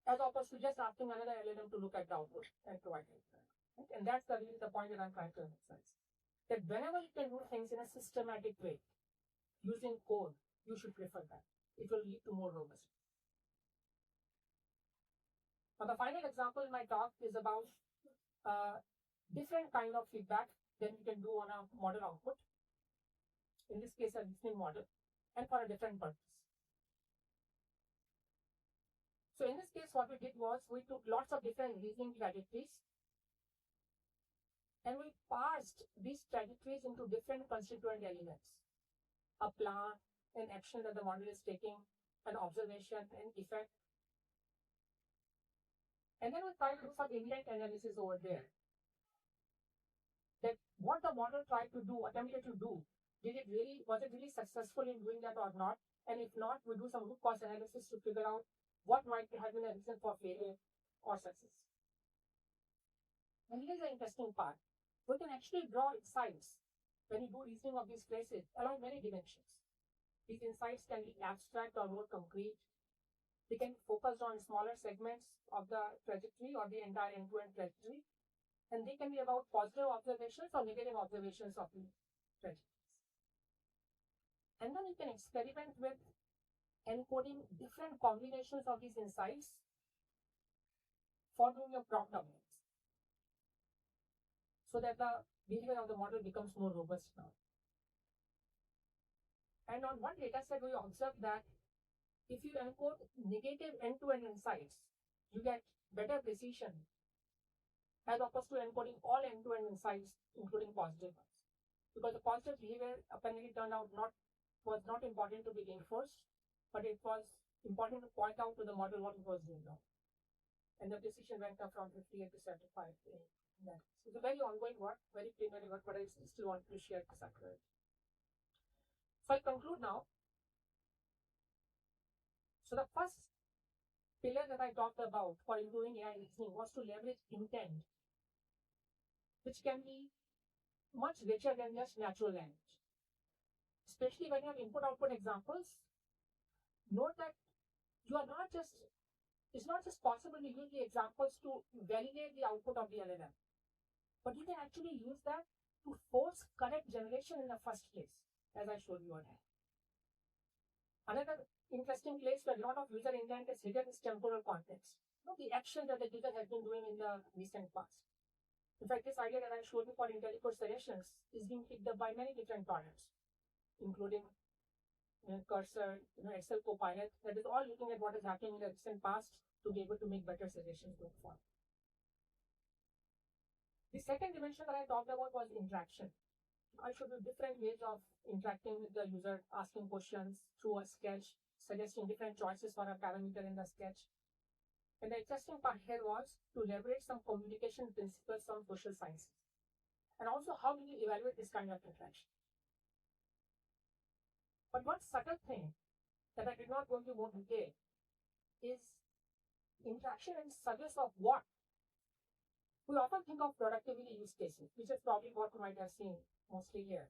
as opposed to just asking another LLM to look at the output and provide it. Right? And that's really the point that I'm trying to emphasize. That whenever you can do things in a systematic way, using code, you should prefer that. It will lead to more robustness. Now, the final example in my talk is about different kind of feedback that you can do on a model output. In this case, a listening model, and for a different purpose. So in this case, what we did was we took lots of different reasoning trajectories and we parsed these trajectories into different constituent elements. A plan, an action that the model is taking, an observation, an effect. And then we try to do some intent analysis over there. That what the model tried to do, attempted to do, was it really successful in doing that or not? And if not, we do some root cause analysis to figure out what might have been a reason for failure or success. And here's the interesting part. We can actually draw insights when you do reasoning of these places along many dimensions. These insights can be abstract or more concrete. They can be focused on smaller segments of the trajectory or the entire end-to-end trajectory. And they can be about positive observations or negative observations of the trajectories. And then you can experiment with encoding different combinations of these insights for doing your prompt domains, so that the behavior of the model becomes more robust now. And on one data set, we observed that if you encode negative end-to-end insights, you get better precision as opposed to encoding all end-to-end insights, including positive ones. Because the positive behavior apparently turned out was not important to be reinforced, but it was important to point out to the model what it was doing wrong. And the precision went up from 58 to 75 in that. So it's a very ongoing work, very preliminary work, but I still want to share this accurate. So I conclude now. So the first pillar that I talked about for improving AI reasoning was to leverage intent, which can be much richer than just natural language. Especially when you have input-output examples, note that it's not just possible to use the examples to validate the output of the LLM, but you can actually use that to force correct generation in the first place, as I showed you earlier. Another interesting place where a lot of user intent is hidden is temporal context. The action that the user has been doing in the recent past. In fact, this idea that I showed you for IntelliCode suggestions is being picked up by many different products, including Cursor, Excel Copilot, that is all looking at what is happening in the recent past to be able to make better suggestions going forward. The second dimension that I talked about was interaction. I showed you different ways of interacting with the user, asking questions through a sketch, suggesting different choices for a parameter in the sketch. And the interesting part here was to leverage some communication principles from social sciences. And also, how do you evaluate this kind of interaction? But one subtle thing that I did not go into more detail is interaction in service of what? We often think of productivity use cases, which is probably what you might have seen mostly here,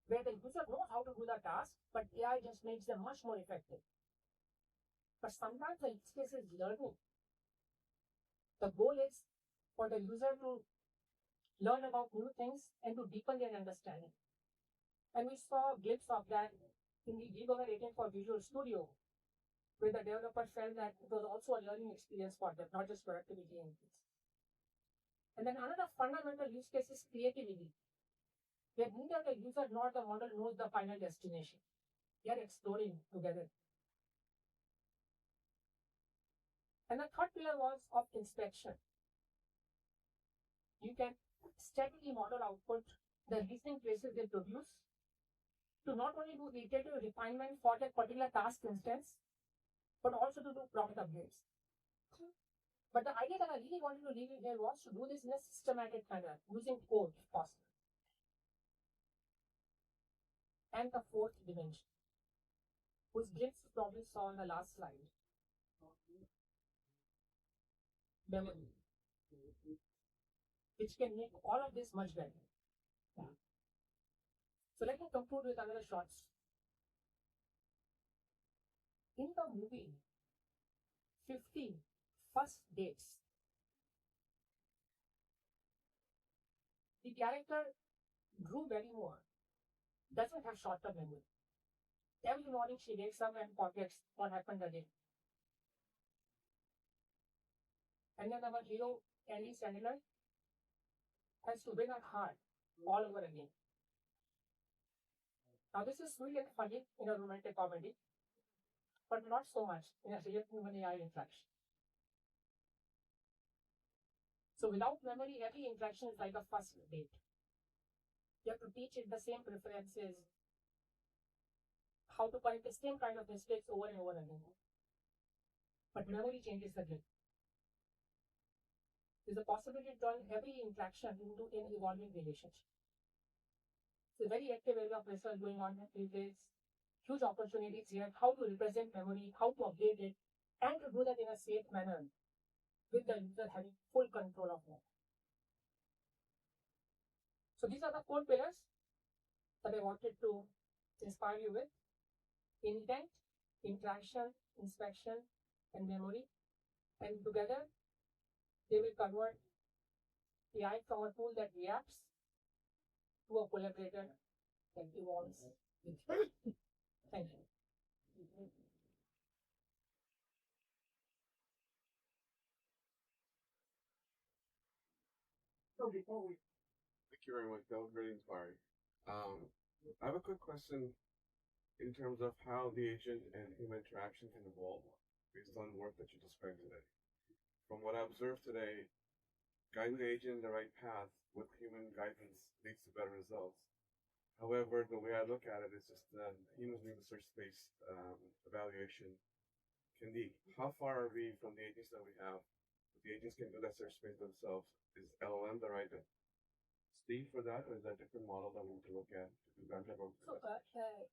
where the user knows how to do the task, but AI just makes them much more effective. But sometimes the use case is learning. The goal is for the user to learn about new things and to deepen their understanding. And we saw a glimpse of that in the developer rating for Visual Studio, where the developer felt that it was also a learning experience for them, not just productivity increase. And then another fundamental use case is creativity, where neither the user nor the model knows the final destination. They are exploring together. And the third pillar was of inspection. You can steadily model output the reasoning traces they produce to not only do iterative refinement for that particular task instance, but also to do prompt upgrades. But the idea that I really wanted to leave in here was to do this in a systematic manner, using code if possible. And the fourth dimension, whose glimpse you probably saw on the last slide. Memory, which can make all of this much better. Yeah. So let me conclude with another shots. In the movie 50 First Dates, the character Drew Barrymore doesn't have short-term memory. Every morning she wakes up and forgets what happened that day. And then our hero, Andy Sandler, has to win her heart all over again. Now, this is sweet and funny in a romantic comedy, but not so much in a real human AI interaction. So, without memory, every interaction is like a first date. You have to teach it the same preferences, how to correct the same kind of mistakes over and over again. But memory changes the game. There's a possibility to turn every interaction into an evolving relationship. It's a very active area of research going on these days. Huge opportunities here, how to represent memory, how to update it, and to do that in a safe manner with the user having full control of it. So these are the 4 pillars that I wanted to inspire you with: intent, interaction, inspection, and memory. And together, they will convert AI from a tool that reacts to a collaborator that evolves with you. Thank you. So before we Thank you very much. That was very inspiring. I have a quick question in terms of how the agent and human interaction can evolve based on work that you described today. From what I observed today, guiding the agent in the right path with human guidance leads to better results. However, the way I look at it is just that humans need the search space evaluation can be. How far are we from the agents that we have? The agents can do that search space themselves. Is LLM the right Steve for that, or is that a different model that we need to look at to do that type of? So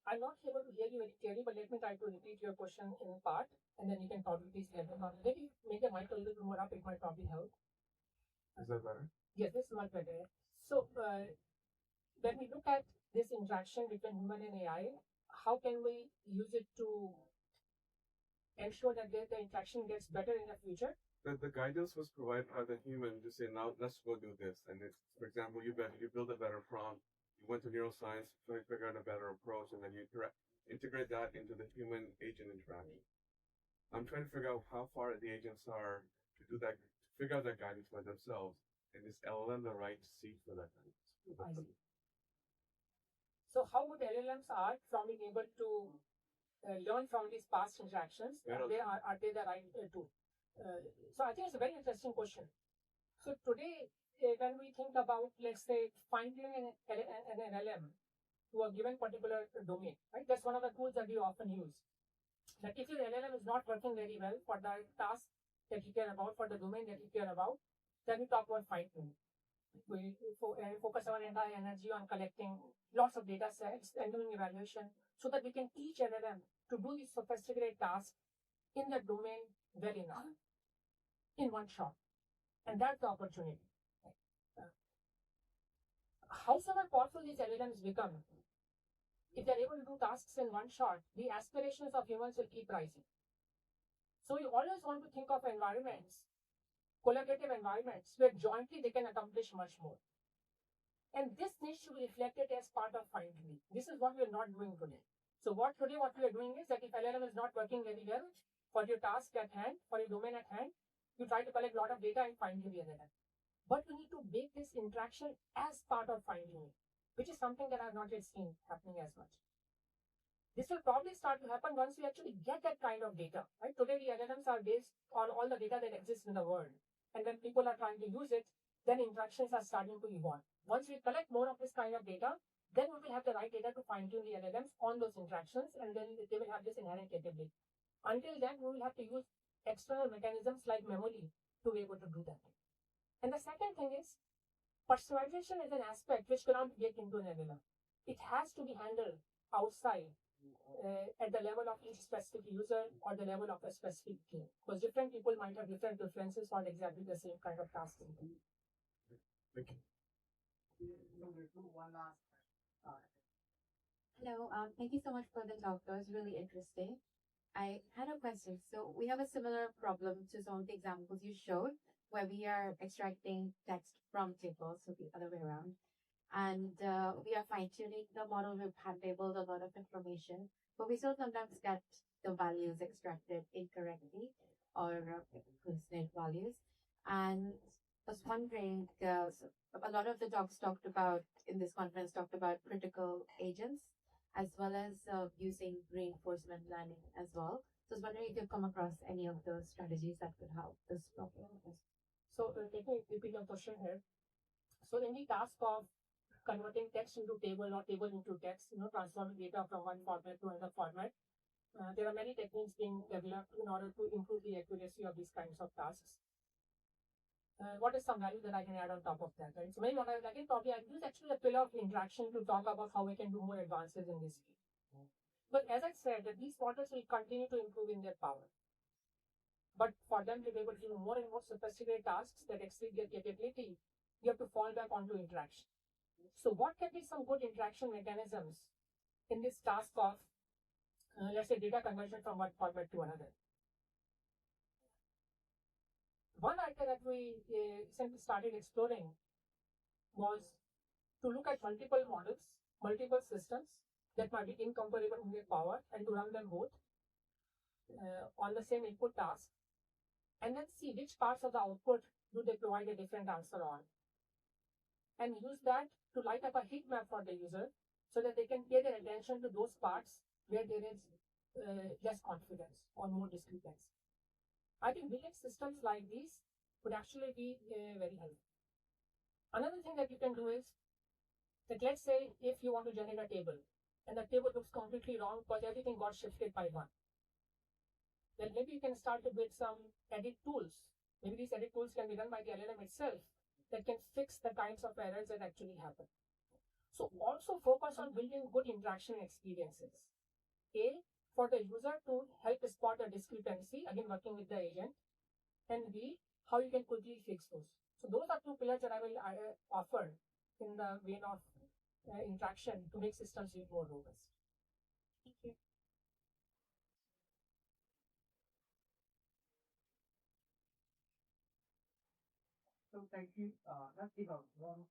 I'm not able to hear you very clearly, but let me try to repeat your question in part, and then you can probably please help me out. Maybe make the mic a little bit more up, it might probably help. Is that better? Yes, this is much better. So when we look at this interaction between human and AI, how can we use it to ensure that the interaction gets better in the future? The guidance was provided by the human to say, now let's go do this. And it's, for example, you build a better prompt, you went to neuroscience, figure out a better approach, and then you integrate that into the human agent interaction. I'm trying to figure out how far the agents are to do that, to figure out that guidance by themselves, and is LLM the right seat for that guidance? I see. So how good LLMs are from being able to learn from these past interactions? Are they the right tool? So I think it's a very interesting question. So today, when we think about, let's say, fine-tuning an LLM to a given particular domain, right? That's one of the tools that we often use. That if your LLM is not working very well for the task that you care about, for the domain that you care about, then we talk about fine-tuning. We focus our entire energy on collecting lots of data sets and doing evaluation so that we can teach LLM to do these sophisticated tasks in the domain well enough in one shot. And that's the opportunity. However powerful these LLMs become, if they're able to do tasks in one shot, the aspirations of humans will keep rising. So we always want to think of environments, collaborative environments, where jointly they can accomplish much more. And this needs to be reflected as part of fine-tuning. This is what we're not doing today. So what we are doing is that if LLM is not working very well for your task at hand, for your domain at hand, you try to collect a lot of data and fine-tune the LLM. But we need to make this interaction as part of fine-tuning, which is something that I've not yet seen happening as much. This will probably start to happen once we actually get that kind of data, right? Today, the LLMs are based on all the data that exists in the world. And when people are trying to use it, then interactions are starting to evolve. Once we collect more of this kind of data, then we will have the right data to fine-tune the LLMs on those interactions, and then they will have this inherent capability. Until then, we will have to use external mechanisms like memory to be able to do that. And the second thing is, personalization is an aspect which cannot be baked into an LLM. It has to be handled outside at the level of each specific user or the level of a specific team. Because different people might have different preferences for exactly the same kind of task. Thank you. One last. Hello, thank you so much for the talk. That was really interesting. I had a question. So we have a similar problem to some of the examples you showed, where we are extracting text from tables, so the other way around. And we are fine-tuning the model. We've hand-labeled a lot of information, but we still sometimes get the values extracted incorrectly or hallucinate values. And I was wondering, a lot of the talks in this conference talked about critical agents, as well as using reinforcement learning as well. So I was wondering if you've come across any of those strategies that could help this problem. So let me repeat your question here. So in the task of converting text into table or table into text, transforming data from one format to another format. There are many techniques being developed in order to improve the accuracy of these kinds of tasks. What is some value that I can add on top of that, right? So maybe what I would like to probably use actually a pillar of interaction to talk about how we can do more advances in this field. But as I said, that these models will continue to improve in their power. But for them to be able to do more and more sophisticated tasks that exceed their capability, you have to fall back onto interaction. So what can be some good interaction mechanisms in this task of, let's say, data conversion from one format to another? One idea that we recently started exploring was to look at multiple models, multiple systems that might be incomparable in their power, and to run them both on the same input task, and then see which parts of the output do they provide a different answer on, and use that to light up a heat map for the user so that they can pay their attention to those parts where there is less confidence or more discrepancy. I think building systems like these would actually be very helpful. Another thing that you can do is that, let's say, if you want to generate a table and the table looks completely wrong because everything got shifted by one, then maybe you can start to build some edit tools. Maybe these edit tools can be done by the LLM itself that can fix the kinds of errors that actually happen. So also focus on building good interaction experiences. A, for the user to help spot a discrepancy, again working with the agent, and B, how you can quickly fix those. So those are two pillars that I will offer in the vein of interaction to make systems more robust. Thank you. So thank you. Let's give one